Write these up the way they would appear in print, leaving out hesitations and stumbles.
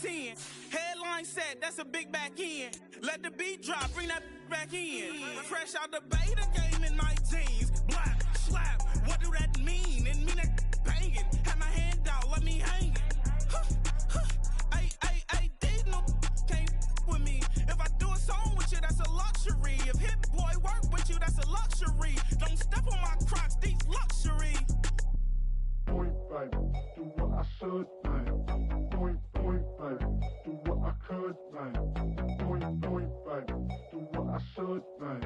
10. Headline set, that's a big back end. Let the beat drop, bring that back in. Fresh out the beta game in my jeans. Black, slap, what do that mean? It mean that banging. Have my hand out, let me hang it. These no can't with me. If I do a song with you, that's a luxury. If Hit Boy work with you, that's a luxury. Don't step on my Crocs, these luxury. Point, baby, do what I should, man. Point, baby, do what I could, man. Point, baby, do what I should, man.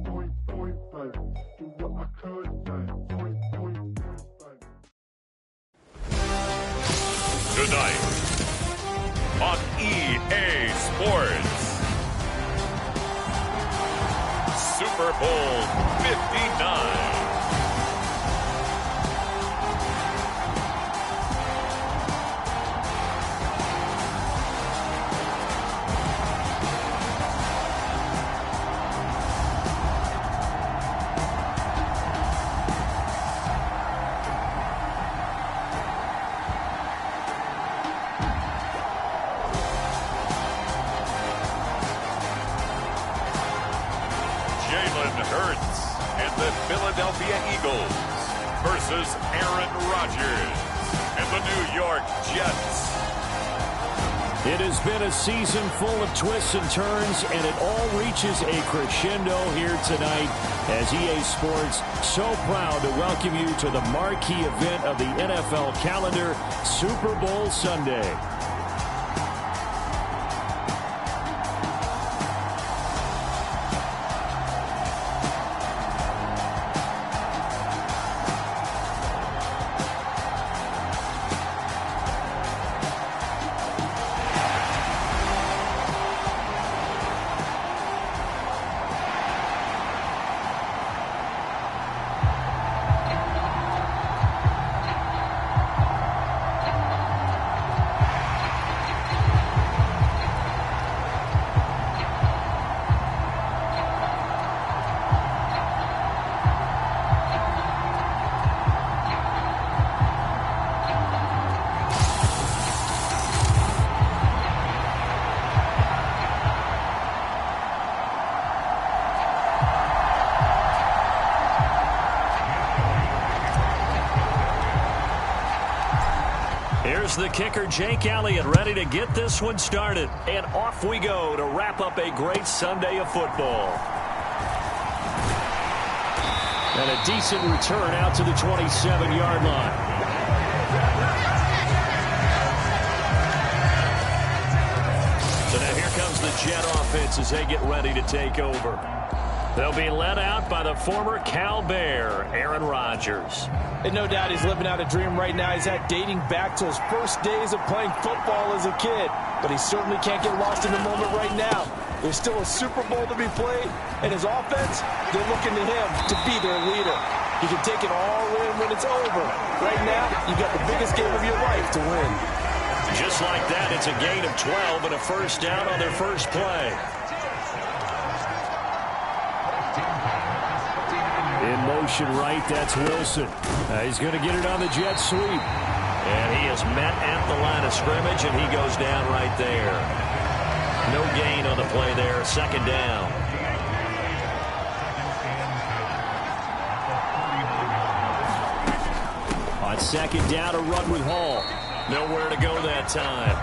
Point, baby, do what I could, man. Point, baby. Tonight on EA Sports, Super Bowl 59. Philadelphia Eagles versus Aaron Rodgers and the New York Jets. It has been a season full of twists and turns, and it all reaches a crescendo here tonight as EA Sports so proud to welcome you to the marquee event of the NFL calendar, Super Bowl Sunday. Here's the kicker, Jake Elliott, ready to get this one started. And off we go to wrap up a great Sunday of football. And a decent return out to the 27-yard line. So now here comes the Jet offense as they get ready to take over. They'll be led out by the former Cal Bear, Aaron Rodgers. And no doubt he's living out a dream right now. He's had dating back to his first days of playing football as a kid. But he certainly can't get lost in the moment right now. There's still a Super Bowl to be played, and his offense, they're looking to him to be their leader. He can take it all in when it's over. Right now, you've got the biggest game of your life to win. Just like that, it's a gain of 12 and a first down on their first play. In motion right, that's Wilson. He's going to get it on the jet sweep. And he is met at the line of scrimmage, and he goes down right there. No gain on the play there, second down. On second down, a run with Hall. Nowhere to go that time.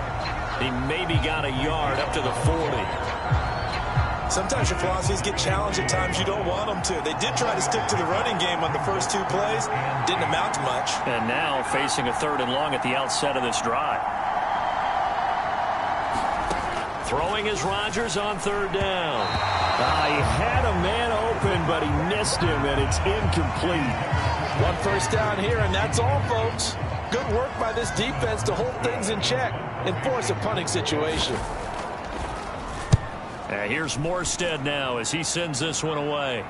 He maybe got a yard up to the 40. Sometimes your philosophies get challenged at times you don't want them to. They did try to stick to the running game on the first two plays. Didn't amount to much. And now facing a 3rd and long at the outset of this drive. Throwing is Rodgers on 3rd down. He had a man open, but he missed him, and it's incomplete. One first down here, and that's all, folks. Good work by this defense to hold things in check and force a punting situation. Here's Morstead now as he sends this one away.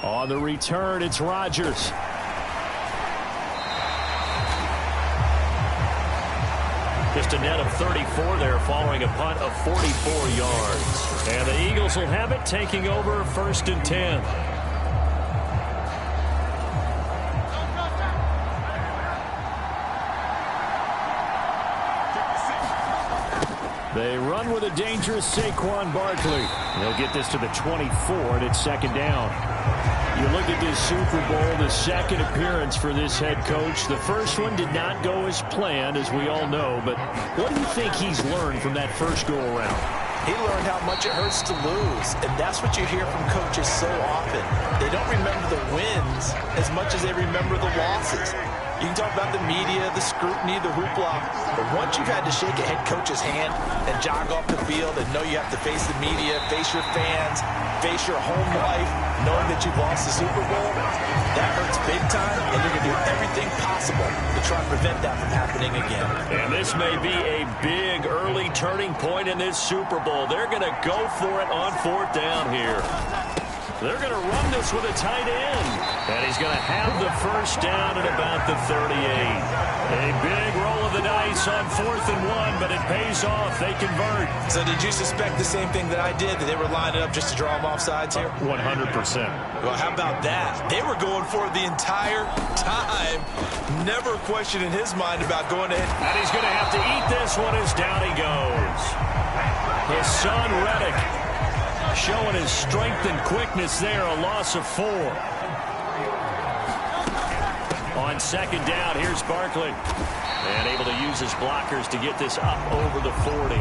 On the return, it's Rodgers. Just a net of 34 there following a punt of 44 yards. And the Eagles will have it, taking over 1st and 10. They run with a dangerous Saquon Barkley. They'll get this to the 24, and it's second down. You look at this Super Bowl, the second appearance for this head coach. The first one did not go as planned, as we all know. But what do you think he's learned from that first go-around? He learned how much it hurts to lose, and that's what you hear from coaches so often. They don't remember the wins as much as they remember the losses. You can talk about the media, the scrutiny, the hoopla, but once you've had to shake a head coach's hand and jog off the field and know you have to face the media, face your fans, face your home life, knowing that you've lost the Super Bowl, that hurts big time, and you're going to do everything possible to try and prevent that from happening again. And this may be a big early turning point in this Super Bowl. They're going to go for it on fourth down here. They're going to run this with a tight end. And he's going to have the first down at about the 38. A big roll of the dice on 4th and 1, but it pays off. They convert. So did you suspect the same thing that I did, that they were lining up just to draw them off sides here? 100%. Well, how about that? They were going for it the entire time. Never a question in his mind about going ahead. And he's going to have to eat this one as down he goes. His son, Reddick, showing his strength and quickness there, a loss of 4. On second down, here's Barkley. And able to use his blockers to get this up over the 40.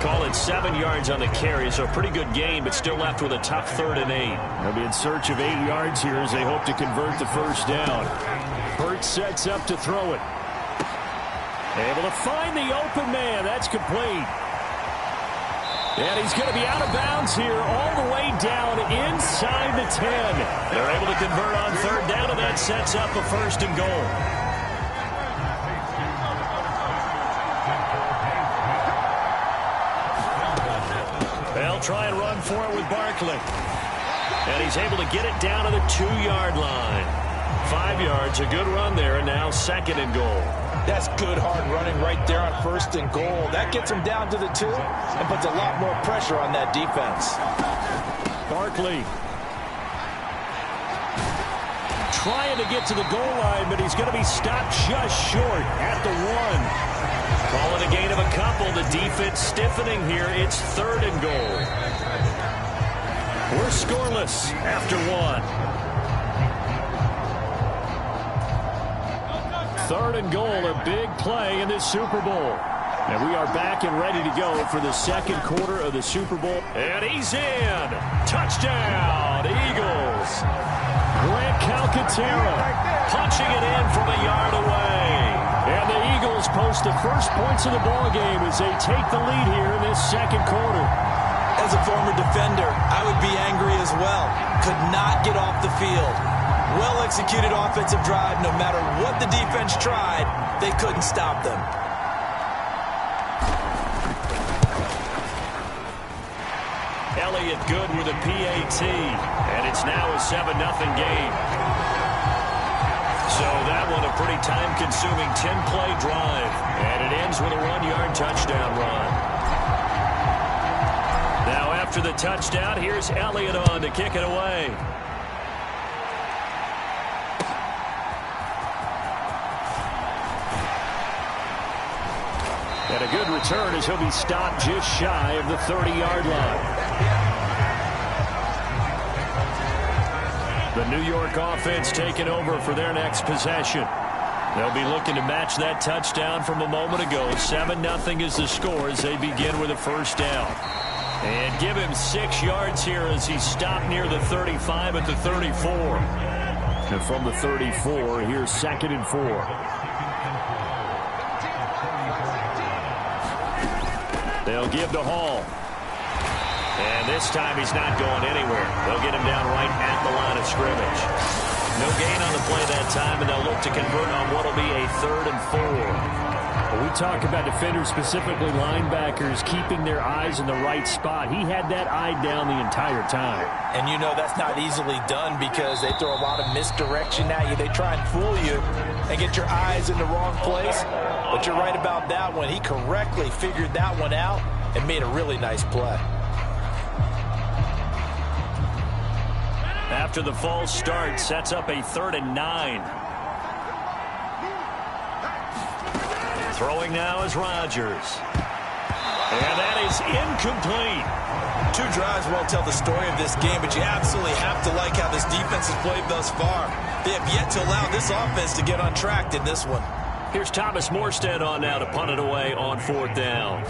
Call it 7 yards on the carry, so a pretty good gain, but still left with a tough 3rd and 8. They'll be in search of 8 yards here as they hope to convert the first down. Hurts sets up to throw it. Able to find the open man. That's complete. And he's going to be out of bounds here all the way down inside the 10. They're able to convert on 3rd down, and that sets up a 1st and goal. They'll try and run for it with Barkley. And he's able to get it down to the 2-yard line. 5 yards, a good run there, and now 2nd and goal. That's good hard running right there on 1st and goal. That gets him down to the 2 and puts a lot more pressure on that defense. Barkley trying to get to the goal line, but he's going to be stopped just short at the 1. Call it a gain of a couple. The defense stiffening here. It's 3rd and goal. We're scoreless after 1. 3rd and goal, a big play in this Super Bowl. And we are back and ready to go for the second quarter of the Super Bowl. And he's in. Touchdown, Eagles. Grant Calcaterra punching it in from a yard away. And the Eagles post the first points of the ball game as they take the lead here in this second quarter. As a former defender, I would be angry as well. Could not get off the field. Well-executed offensive drive. No matter what the defense tried, they couldn't stop them. Elliott good with a PAT, and it's now a 7-0 game. So that one a pretty time-consuming 10-play drive, and it ends with a 1-yard touchdown run. Now after the touchdown, here's Elliott on to kick it away. And a good return as he'll be stopped just shy of the 30-yard line. The New York offense taking over for their next possession. They'll be looking to match that touchdown from a moment ago. 7-0 is the score as they begin with a first down. And give him 6 yards here as he's stopped near the 35 at the 34. And from the 34, here's 2nd and 4. They'll give to Hall. And this time he's not going anywhere. They'll get him down right at the line of scrimmage. No gain on the play that time, and they'll look to convert on what will be a 3rd and 4. When we talk about defenders, specifically linebackers, keeping their eyes in the right spot. He had that eye down the entire time. And you know that's not easily done because they throw a lot of misdirection at you. They try and fool you and get your eyes in the wrong place. But you're right about that one. He correctly figured that one out and made a really nice play. After the false start, sets up a 3rd and 9. Throwing now is Rodgers. And that is incomplete. 2 drives won't tell the story of this game, but you absolutely have to like how this defense has played thus far. They have yet to allow this offense to get on track in this one. Here's Thomas Morstead on now to punt it away on 4th down.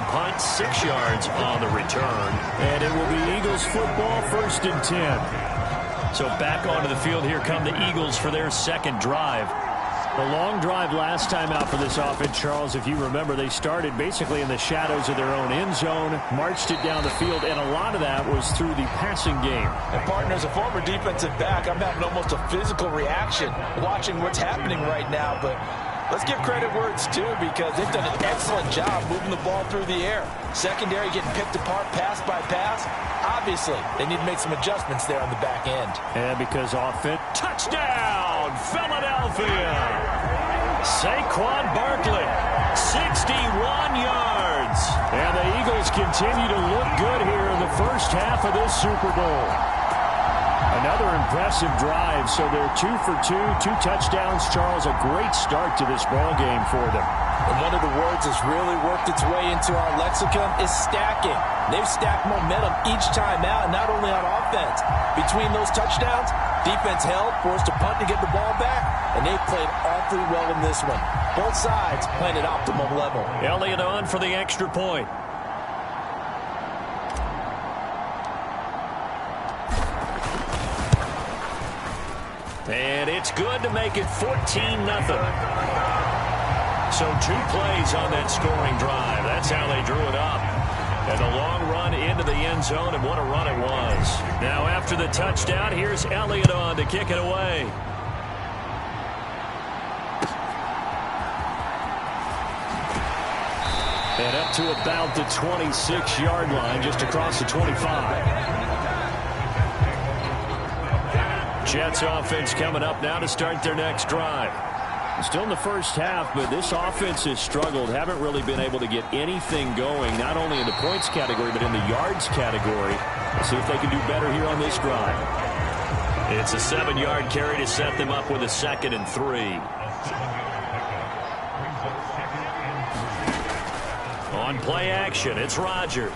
Punt, 6 yards on the return. And it will be Eagles football, 1st and 10. So back onto the field here come the Eagles for their 2nd drive. A long drive last time out for this offense, Charles. If you remember, they started basically in the shadows of their own end zone, marched it down the field, and a lot of that was through the passing game. And, partner, as a former defensive back, I'm having almost a physical reaction watching what's happening right now, but let's give credit where it's due because they've done an excellent job moving the ball through the air. Secondary getting picked apart pass by pass. Obviously, they need to make some adjustments there on the back end. And because offense, touchdown, Philadelphia. Saquon Barkley, 61 yards. And the Eagles continue to look good here in the first half of this Super Bowl. Another impressive drive, so they're 2 for 2, 2 touchdowns. Charles, a great start to this ball game for them. And one of the words that's really worked its way into our lexicon is stacking. They've stacked momentum each time out, and not only on offense. Between those touchdowns, defense held, forced a punt to get the ball back, and they played awfully well in this one. Both sides playing at optimum level. Elliott on for the extra point. And it's good to make it 14-0. So 2 plays on that scoring drive. That's how they drew it up. And a long run into the end zone, and what a run it was. Now after the touchdown, here's Elliott on to kick it away. And up to about the 26-yard line, just across the 25. Jets offense coming up now to start their next drive. Still in the first half, but this offense has struggled. Haven't really been able to get anything going, not only in the points category, but in the yards category. Let's see if they can do better here on this drive. It's a 7-yard carry to set them up with a 2nd and 3. On play action, it's Rodgers.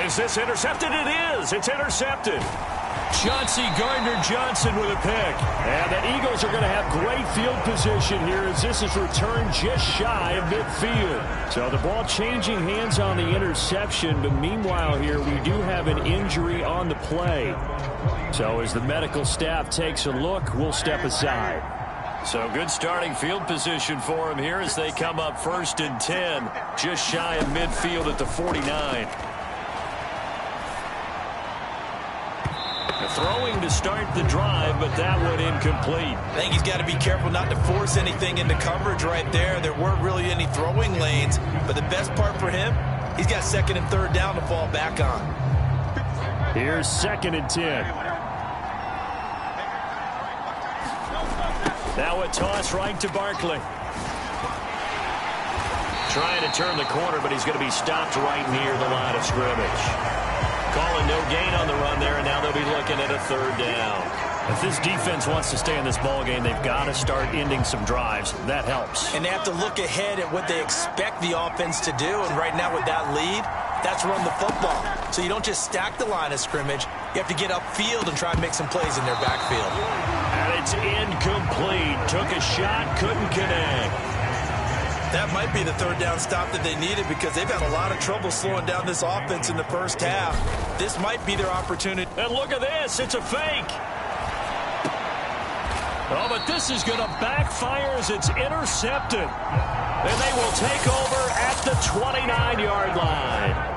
Is this intercepted? It is. It's intercepted. Chauncey Gardner-Johnson with a pick. And the Eagles are going to have great field position here as this is returned just shy of midfield. So the ball changing hands on the interception, but meanwhile here we do have an injury on the play. So as the medical staff takes a look, we'll step aside. So good starting field position for them here as they come up 1st and 10, just shy of midfield at the 49. Throwing to start the drive, but that one incomplete. I think he's got to be careful not to force anything into coverage right there. There weren't really any throwing lanes, but the best part for him, he's got 2nd and 3rd down to fall back on. Here's 2nd and 10. Now a toss right to Barkley. Trying to turn the corner, but he's going to be stopped right near the line of scrimmage. Calling no gain on the run there, and now they'll be looking at a 3rd down. If this defense wants to stay in this ball game, they've got to start ending some drives. That helps. And they have to look ahead at what they expect the offense to do, and right now with that lead, that's run the football. So you don't just stack the line of scrimmage. You have to get upfield and try and make some plays in their backfield. And it's incomplete. Took a shot, couldn't connect. That might be the 3rd down stop that they needed because they've had a lot of trouble slowing down this offense in the first half. This might be their opportunity. And look at this. It's a fake. Oh, but this is going to backfire as it's intercepted. And they will take over at the 29-yard line.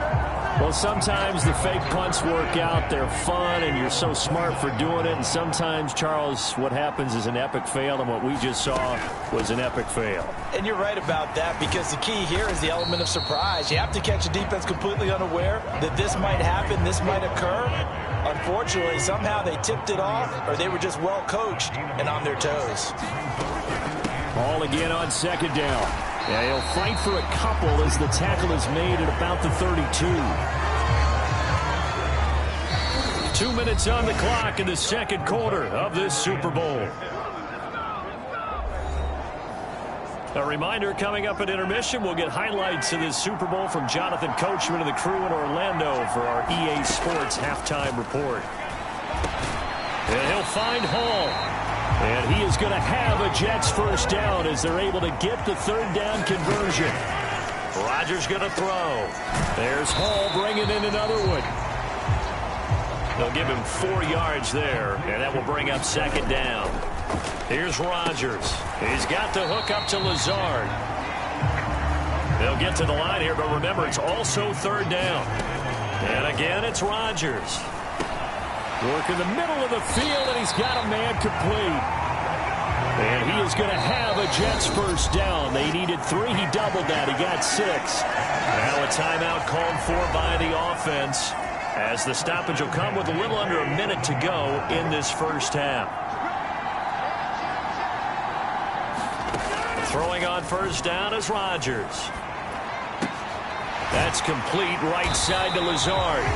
Well, sometimes the fake punts work out. They're fun, and you're so smart for doing it. And sometimes, Charles, what happens is an epic fail, and what we just saw was an epic fail. And you're right about that because the key here is the element of surprise. You have to catch a defense completely unaware that this might happen, this might occur. Unfortunately, somehow they tipped it off, or they were just well coached and on their toes. Ball again on 2nd down. Yeah, he'll fight for a couple as the tackle is made at about the 32. 2 minutes on the clock in the second quarter of this Super Bowl. A reminder, coming up at intermission, we'll get highlights of this Super Bowl from Jonathan Coachman and the crew in Orlando for our EA Sports halftime report. And he'll find Hall. And he is going to have a Jets first down as they're able to get the third down conversion. Rodgers going to throw. There's Hall bringing in another one. They'll give him 4 yards there, and that will bring up second down. Here's Rodgers. He's got the hook up to Lazard. They'll get to the line here, but remember, it's also third down. And again, it's Rodgers. Working the middle of the field, and he's got a man complete. And he is going to have a Jets first down. They needed 3. He doubled that. He got 6. Now a timeout called for by the offense, as the stoppage will come with a little under a minute to go in this first half. Throwing on first down is Rodgers. That's complete right side to Lazard.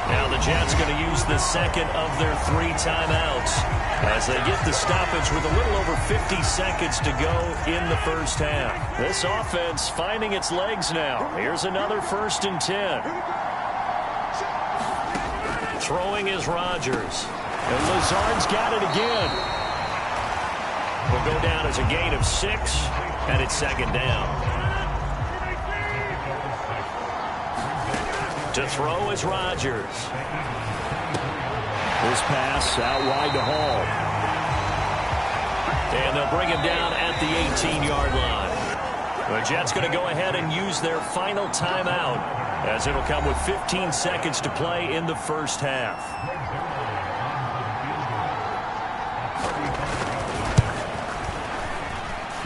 Now the Jets going to use the second of their 3 timeouts as they get the stoppage with a little over 50 seconds to go in the first half. This offense finding its legs now. Here's another 1st and 10. Throwing is Rodgers. And Lazard's got it again. Will go down as a gain of 6, and it's second down. To throw is Rodgers. This pass out wide to Hall. And they'll bring him down at the 18-yard line. The Jets going to go ahead and use their final timeout, as it'll come with 15 seconds to play in the first half.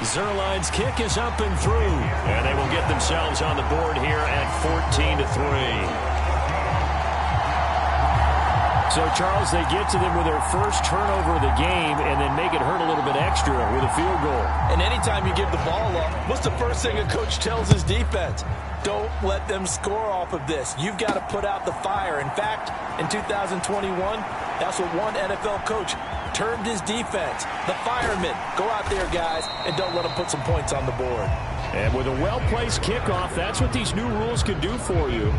Zerline's kick is up and through, and they will get themselves on the board here at 14-3. So, Charles, they get to them with their first turnover of the game and then make it hurt a little bit extra with a field goal. And anytime you give the ball up, what's the first thing a coach tells his defense? Don't let them score off of this. You've got to put out the fire. In fact, in 2021, that's what one NFL coach termed his defense. The firemen. Go out there, guys, and don't let them put some points on the board. And with a well-placed kickoff, that's what these new rules can do for you,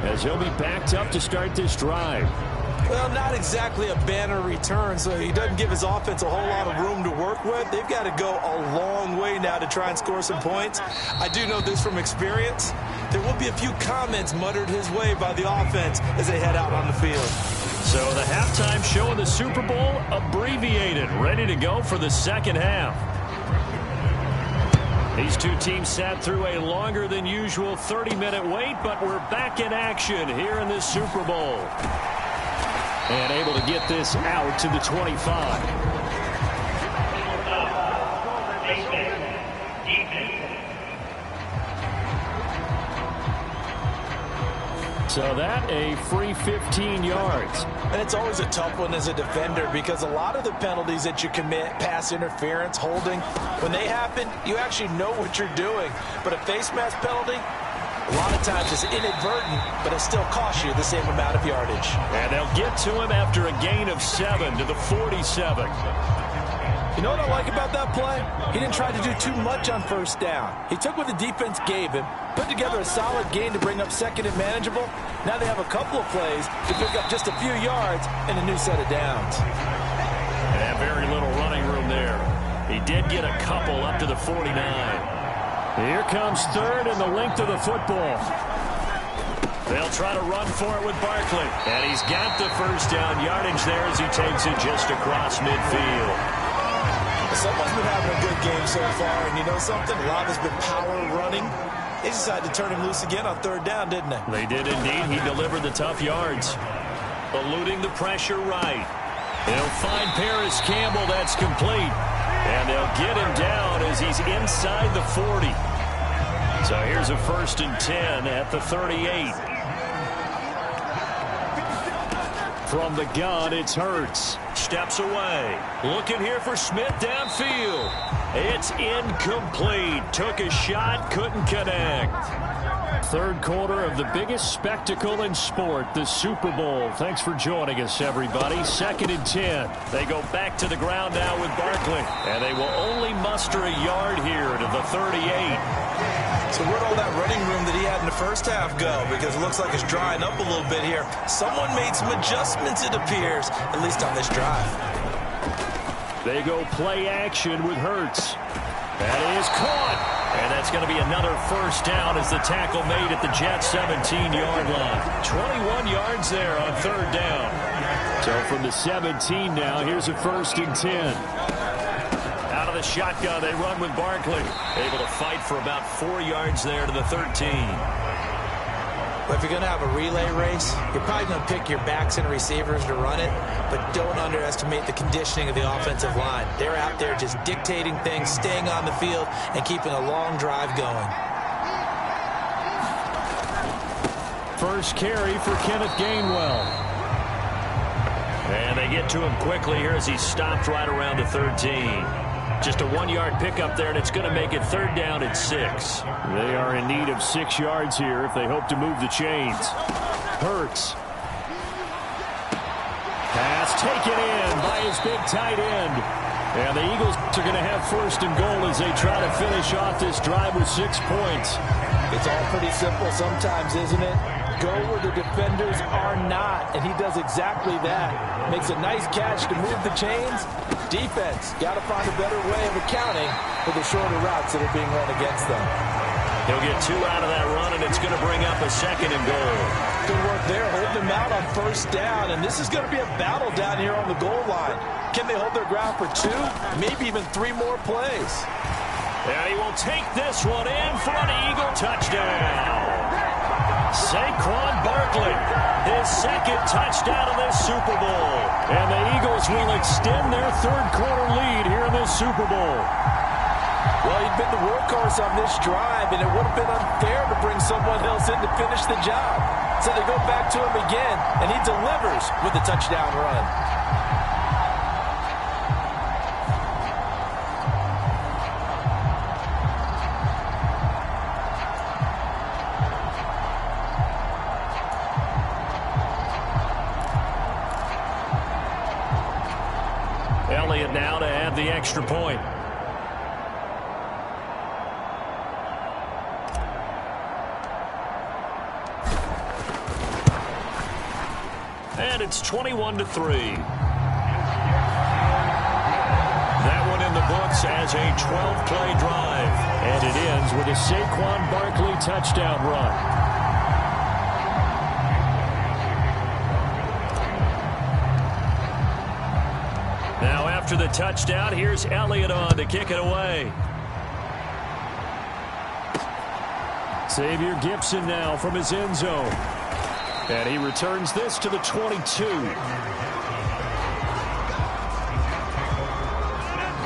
as he'll be backed up to start this drive. Well, not exactly a banner return, so he doesn't give his offense a whole lot of room to work with. They've got to go a long way now to try and score some points. I do know this from experience. There will be a few comments muttered his way by the offense as they head out on the field. So the halftime show in the Super Bowl abbreviated, ready to go for the second half. These two teams sat through a longer than usual 30-minute wait, but we're back in action here in this Super Bowl. And able to get this out to the 25. So that a free 15 yards. And it's always a tough one as a defender because a lot of the penalties that you commit, pass interference, holding, when they happen, you actually know what you're doing. But a face mask penalty, a lot of times it's inadvertent, but it still costs you the same amount of yardage. And they'll get to him after a gain of 7 to the 47. You know what I like about that play? He didn't try to do too much on first down. He took what the defense gave him, put together a solid gain to bring up second and manageable. Now they have a couple of plays to pick up just a few yards and a new set of downs. And very little running room there. He did get a couple up to the 49. Here comes third and the length of the football. They'll try to run for it with Barkley. And he's got the first down yardage there as he takes it just across midfield. Someone's been having a good game so far, and you know something? A lot has been power running. They decided to turn him loose again on third down, didn't they? They did indeed. He delivered the tough yards. Eluding the pressure right. They'll find Paris Campbell. That's complete. And they'll get him down as he's inside the 40. So here's a 1st and 10 at the 38. From the gun, it's Hurts. Steps away. Looking here for Smith downfield. It's incomplete. Took a shot, couldn't connect. Third quarter of the biggest spectacle in sport, the Super Bowl. Thanks for joining us, everybody. 2nd and 10. They go back to the ground now with Barkley. And they will only muster a yard here to the 38. So where'd all that running room that he had in the first half go? Because it looks like it's drying up a little bit here. Someone made some adjustments, it appears, at least on this drive. They go play action with Hurts. That is caught. And that's going to be another first down as the tackle made at the Jets' 17-yard line. 21 yards there on 3rd down. So from the 17 now, here's a 1st and 10. Out of the shotgun, they run with Barkley. Able to fight for about 4 yards there to the 13. But if you're going to have a relay race, you're probably going to pick your backs and receivers to run it, but don't underestimate the conditioning of the offensive line. They're out there just dictating things, staying on the field, and keeping a long drive going. First carry for Kenneth Gainwell. And they get to him quickly here as he's stopped right around the 13. Just a 1-yard pickup there, and it's going to make it 3rd down at 6. They are in need of 6 yards here if they hope to move the chains. Hurts. Pass taken in by his big tight end. And the Eagles are going to have 1st and goal as they try to finish off this drive with 6 points. It's all pretty simple sometimes, isn't it? Go where the defenders are not, and he does exactly that. Makes a nice catch to move the chains. Defense, got to find a better way of accounting for the shorter routes that are being run against them. He'll get 2 out of that run, and it's going to bring up a 2nd and goal. Good work there, holding them out on 1st down, and this is going to be a battle down here on the goal line. Can they hold their ground for 2, maybe even 3 more plays? And he will take this one in for an Eagle touchdown. Saquon Barkley, his 2nd touchdown of this Super Bowl. And the Eagles will extend their 3rd quarter lead here in this Super Bowl. Well, he'd been the workhorse on this drive, and it would have been unfair to bring someone else in to finish the job. So they go back to him again, and he delivers with a touchdown run. Elliott now to add the extra point. And it's 21-3. That one in the books as a 12-play drive. And it ends with a Saquon Barkley touchdown run. Now after the touchdown, here's Elliott on to kick it away. Xavier Gipson now from his end zone. And he returns this to the 22.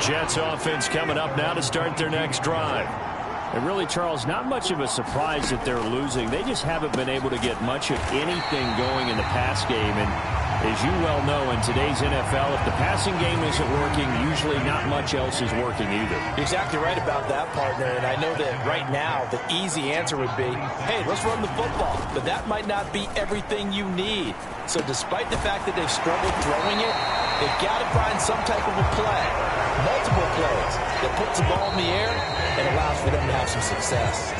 Jets offense coming up now to start their next drive. And really, Charles, not much of a surprise that they're losing. They just haven't been able to get much of anything going in the pass game. And as you well know, in today's NFL, if the passing game isn't working, usually not much else is working either. You're exactly right about that, partner. And I know that right now the easy answer would be, hey, let's run the football. But that might not be everything you need. So despite the fact that they've struggled throwing it, they've got to find some type of a play, multiple plays, that puts the ball in the air and allows for them to have some success.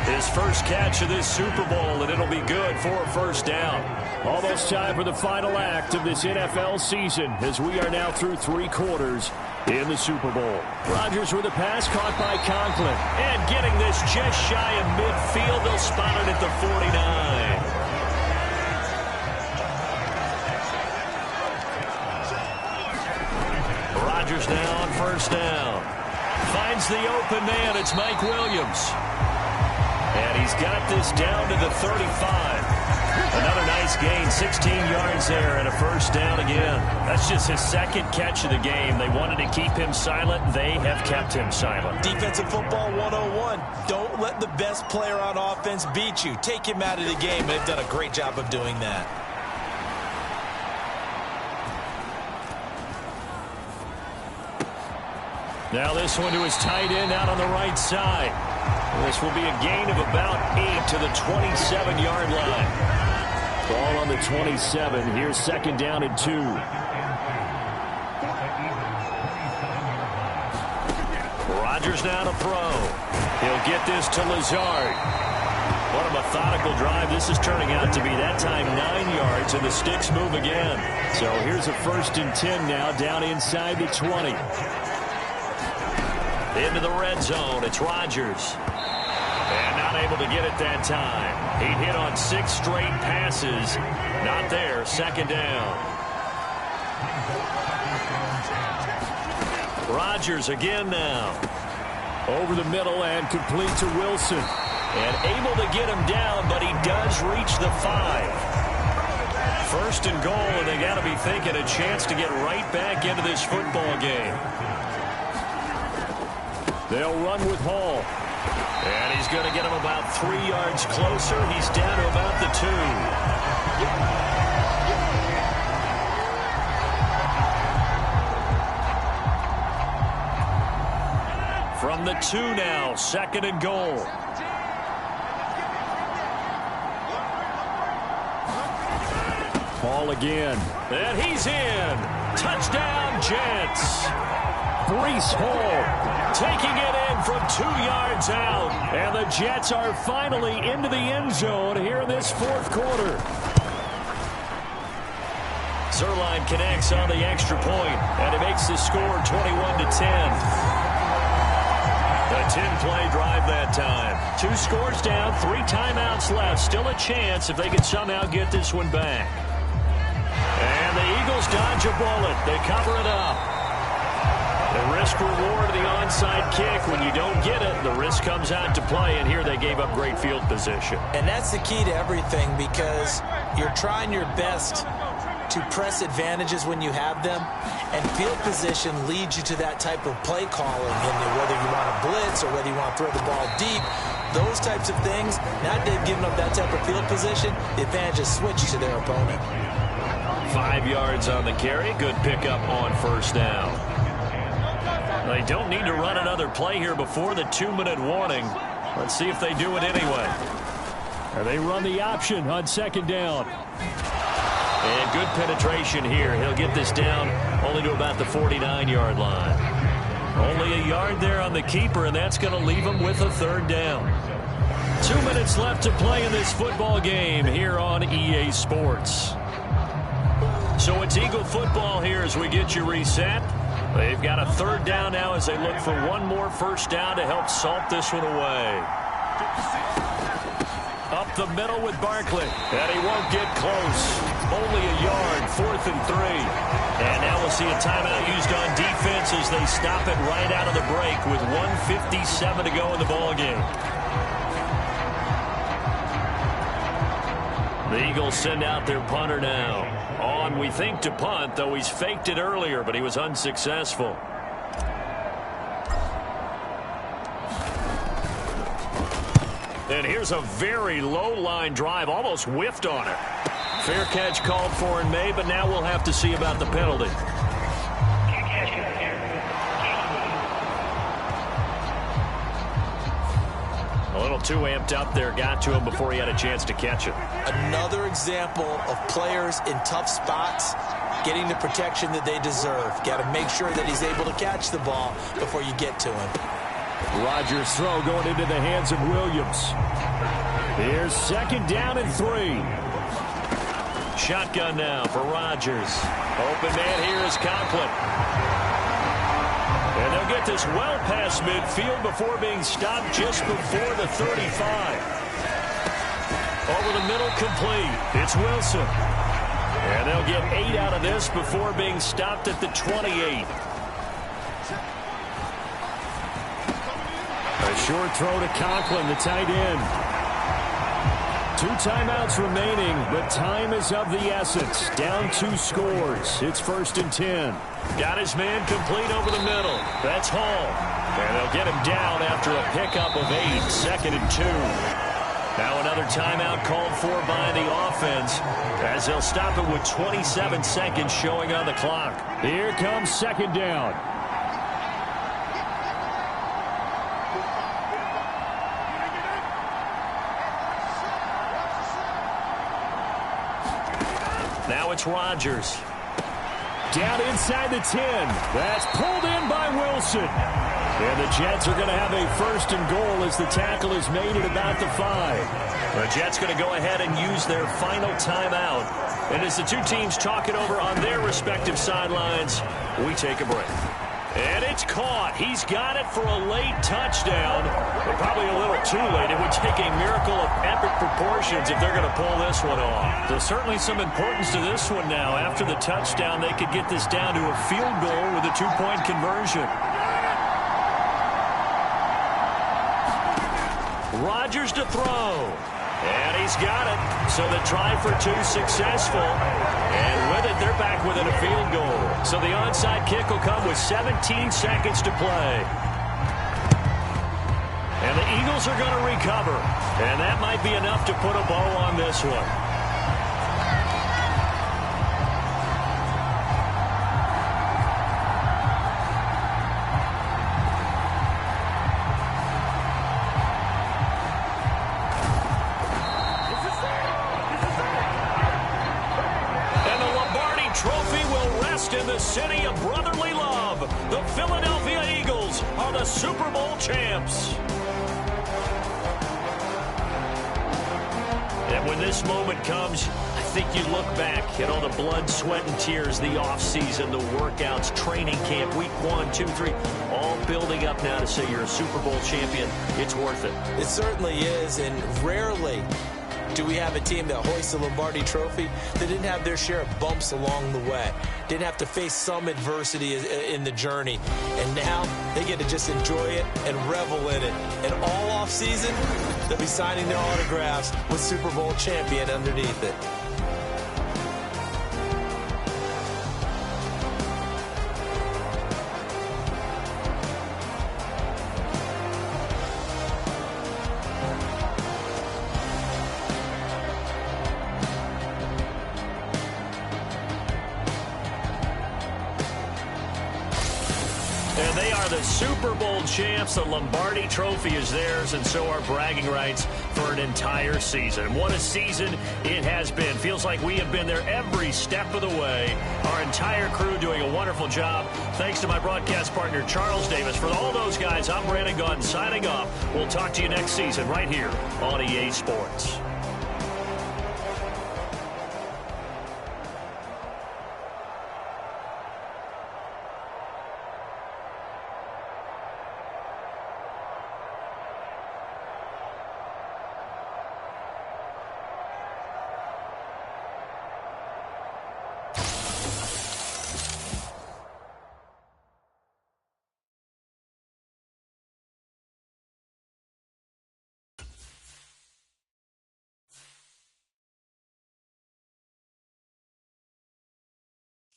His first catch of this Super Bowl, and it'll be good for a first down. Almost time for the final act of this NFL season as we are now through 3 quarters in the Super Bowl. Rodgers with a pass caught by Conklin. And getting this just shy of midfield. They'll spot it at the 49. Rodgers now on first down. Finds the open man. It's Mike Williams. And he's got this down to the 35. Another nice gain, 16 yards there and a first down again. That's just his 2nd catch of the game. They wanted to keep him silent. They have kept him silent. Defensive football 101. Don't let the best player on offense beat you. Take him out of the game. They've done a great job of doing that. Now this one to his tight end out on the right side. This will be a gain of about 8 to the 27-yard line. Ball on the 27. Here's second down and 2. Rodgers now to throw. He'll get this to Lazard. What a methodical drive this is turning out to be. That time 9 yards, and the sticks move again. So here's a 1st and 10 now, down inside the 20. Into the red zone. It's Rodgers. And not able to get it that time. He hit on 6 straight passes. Not there. Second down. Rodgers again now. Over the middle and complete to Wilson. And able to get him down, but he does reach the 5. 1st and goal, and they got to be thinking a chance to get right back into this football game. They'll run with Hall. And he's going to get him about 3 yards closer. He's down to about the 2. From the 2 now, 2nd and goal. Ball again. And he's in. Touchdown, Jets. Breece Hall taking it in from 2 yards out. And the Jets are finally into the end zone here in this 4th quarter. Zerline connects on the extra point, and it makes the score 21-10. A 10-play drive that time. 2 scores down, 3 timeouts left. Still a chance if they can somehow get this one back. And the Eagles dodge a bullet. They cover it up. The risk-reward of the onside kick. When you don't get it, the risk comes out to play, and here they gave up great field position. And that's the key to everything, because you're trying your best to press advantages when you have them, and field position leads you to that type of play calling, and whether you want to blitz or whether you want to throw the ball deep, those types of things. Now they've given up that type of field position, the advantage is switched to their opponent. 5 yards on the carry. Good pickup on 1st down. They don't need to run another play here before the 2-minute warning. Let's see if they do it anyway. They run the option on 2nd down. And good penetration here. He'll get this down only to about the 49-yard line. Only a yard there on the keeper, and that's going to leave him with a 3rd down. 2 minutes left to play in this football game here on EA Sports. So it's Eagle football here as we get you reset. They've got a 3rd down now as they look for one more 1st down to help salt this one away. Up the middle with Barkley. And he won't get close. Only a yard, 4th and 3. And now we'll see a timeout used on defense as they stop it right out of the break with 1:57 to go in the ballgame. The Eagles send out their punter now. On, we think, to punt, though he's faked it earlier, but he was unsuccessful. And here's a very low-line drive, almost whiffed on it. Fair catch called for and made, but now we'll have to see about the penalty. A little too amped up there, got to him before he had a chance to catch it. Another example of players in tough spots getting the protection that they deserve. Got to make sure that he's able to catch the ball before you get to him. Rodgers' throw going into the hands of Williams. Here's 2nd down and 3. Shotgun now for Rodgers. Open man here is Conklin. And they'll get this well past midfield before being stopped just before the 35. Over the middle, complete. It's Wilson. And they'll get 8 out of this before being stopped at the 28. A short throw to Conklin, the tight end. 2 timeouts remaining, but time is of the essence. Down 2 scores. It's 1st and 10. Got his man complete over the middle. That's Hall. And they'll get him down after a pickup of 8. 2nd and 2. Now another timeout called for by the offense as they'll stop it with 27 seconds showing on the clock. Here comes 2nd down. Now it's Rodgers. Down inside the 10. That's pulled in by Wilson. And the Jets are going to have a 1st and goal as the tackle is made at about the 5. The Jets going to go ahead and use their final timeout. And as the two teams talk it over on their respective sidelines, we take a break. And it's caught. He's got it for a late touchdown, but probably a little too late. It would take a miracle of epic proportions if they're going to pull this one off. There's certainly some importance to this one now. After the touchdown, they could get this down to a field goal with a 2-point conversion. Rodgers to throw. And he's got it. So the try for 2 successful. And with it, they're back within a field goal. So the onside kick will come with 17 seconds to play. And the Eagles are going to recover. And that might be enough to put a bow on this one. In the city of brotherly love, the Philadelphia Eagles are the Super Bowl champs. And when this moment comes, I think you look back at all the blood, sweat, and tears, the offseason, the workouts, training camp, week 1, 2, 3, all building up now to say you're a Super Bowl champion. It's worth it. It certainly is, and rarely do we have a team that hoists the Lombardi Trophy that didn't have their share of bumps along the way, didn't have to face some adversity in the journey, and now they get to just enjoy it and revel in it. And all off season, they'll be signing their autographs with Super Bowl champion underneath it. And they are the Super Bowl champs. The Lombardi Trophy is theirs, and so are bragging rights for an entire season. What a season it has been. Feels like we have been there every step of the way. Our entire crew doing a wonderful job. Thanks to my broadcast partner, Charles Davis. For all those guys, I'm Brandon Gaudin signing off. We'll talk to you next season right here on EA Sports.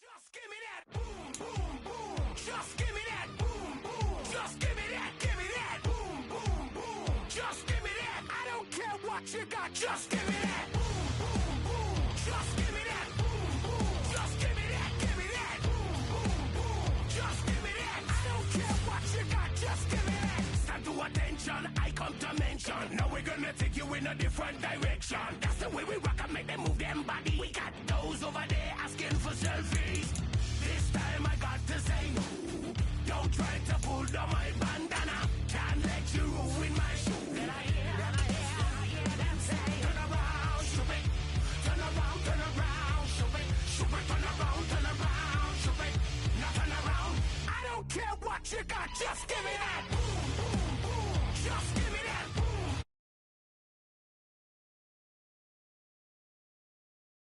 Just give me that boom, boom, boom. Just give me that boom, boom. Just give me that boom, boom, boom. Just give me that. I don't care what you got. Just give me that boom, boom, boom. Just give me that boom, boom. Just give me that boom, boom, boom. Just give me that. I don't care what you got. Just give me that. Stand to attention. I come to mention. Now we're gonna take you in a different direction. That's the way we rock and make them move them body. We got those over there asking for selfies. This time I got to say no. Don't try to pull down my bandana. Can't let you ruin my shoe. Then I hear them say, turn around, shoot it. Turn around, shoot it. Shoot it, turn around, shoot it. Now turn around. I don't care what you got, just give me that. Boom, boom, boom. Just give me